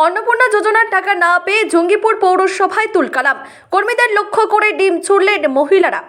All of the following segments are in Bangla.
অন্নপূর্ণা যোজনার টাকা না পেয়ে জঙ্গিপুর পৌরসভায় তুলকালাম। কর্মীদের লক্ষ্য করে ডিম ছুড়লেন মহিলারা।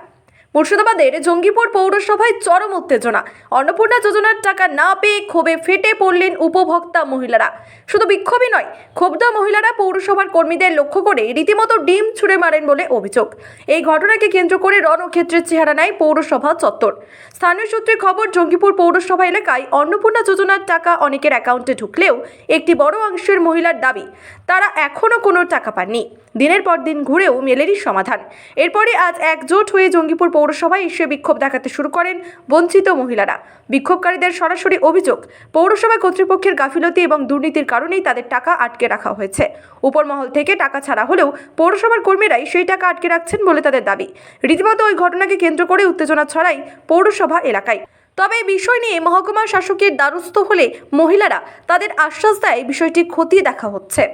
মুর্শিদাবাদের জঙ্গিপুর পৌরসভায় চরম উত্তেজনা। অন্নপূর্ণা যোজনার টাকা না পেয়ে ক্ষোভে ফেটে পড়লেন উপভোক্তা মহিলারা। শুধু বিক্ষোভই নয়, ক্ষুব্ধ মহিলারা পৌরসভার কর্মীদের লক্ষ্য করে রীতিমতো ডিম ছুঁড়ে মারেন বলে অভিযোগ। এই ঘটনাকে কেন্দ্র করে রণক্ষেত্রের চেহারা নেয় পৌরসভা চত্বর। স্থানীয় সূত্রে খবর, জঙ্গিপুর পৌরসভা এলাকায় অন্নপূর্ণা যোজনার টাকা অনেকের অ্যাকাউন্টে ঢুকলেও একটি বড় অংশের মহিলার দাবি তারা এখনও কোনো টাকা পাননি। দিনের পর দিন ঘুরেও মেলেনি সমাধান। এরপরে আজ একজোট হয়ে জঙ্গিপুর পৌরসভায় এসে বিক্ষোভ দেখাতে শুরু করেন বঞ্চিত মহিলারা। বিক্ষোভকারীদের সরাসরি অভিযোগ, পৌরসভা কর্তৃপক্ষের গাফিলতি এবং দুর্নীতির কারণেই তাদের টাকা আটকে রাখা হয়েছে। উপরমহল থেকে টাকা ছাড়া হলেও পৌরসভার কর্মীরাই সেই টাকা আটকে রাখছেন বলে তাদের দাবি। রীতিমতো ওই ঘটনাকে কেন্দ্র করে উত্তেজনা ছড়ায় পৌরসভা এলাকায়। তবে এই বিষয় নিয়ে মহকুমা শাসকের দ্বারস্থ হলে মহিলারা তাদের আশ্বাস দেয় বিষয়টি খতিয়ে দেখা হচ্ছে।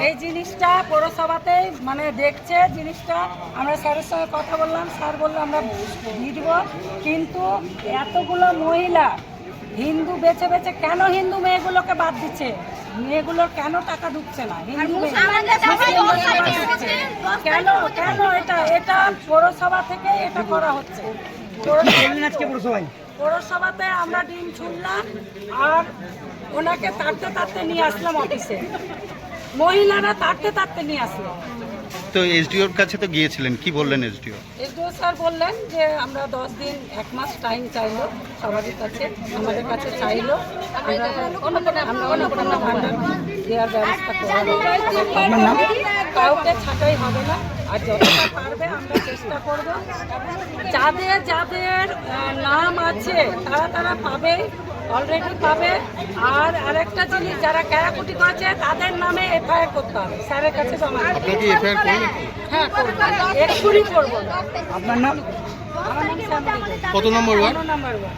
এই জিনিসটা পৌরসভাতে মানে দেখছে জিনিসটা, আমরা স্যারের সঙ্গে কথা বললাম, স্যার বললো আমরা দিয়ে দিব, কিন্তু এতগুলো মহিলা হিন্দু বেছে বেছে কেন হিন্দু মেয়েগুলোকে বাদ দিচ্ছে? মেয়েগুলোর কেন টাকা ঢুকছে না? হিন্দু কেন কেন এটা পৌরসভা থেকে এটা করা হচ্ছে। পৌরসভাতে আমরা ডিম ছুড়লাম আর ওনাকে তাড়তে নিয়ে আসলাম অফিসে। মহিলারা তাড়তে নিয়ে আসলো। তো এসডিওর কাছে তো গিয়েছিলেন, কি বললেন এসডিও? এসডিও স্যার বললেন যে আমরা 10 দিন 1 মাস টাইম চাইলো সবারই কাছে, আমাদের কাছে চাইলো, আমরা অন্নপূর্ণা ভান্ডার দেওয়ার ব্যবস্থা করা হবে। কাউকে ছাঁটাই হবে না, আর যতটা পারবে আমরা চেষ্টা করব। যাদের যাদের নাম আছে তারা পাবে, অলরেডি পাবে। আর আরেকটা জিনিস, যারা ক্যারাকুটি করেছে তাদের নামে এফআইআর করতে হবে, স্যারের কাছে জমা করতে হবে। হ্যাঁ, করবো, এক্ষুনি করবো। আপনার নাম? আমার নাম শ্যামলী। কত নম্বর ওয়ার্ড? নম্বর ওয়ার্ড।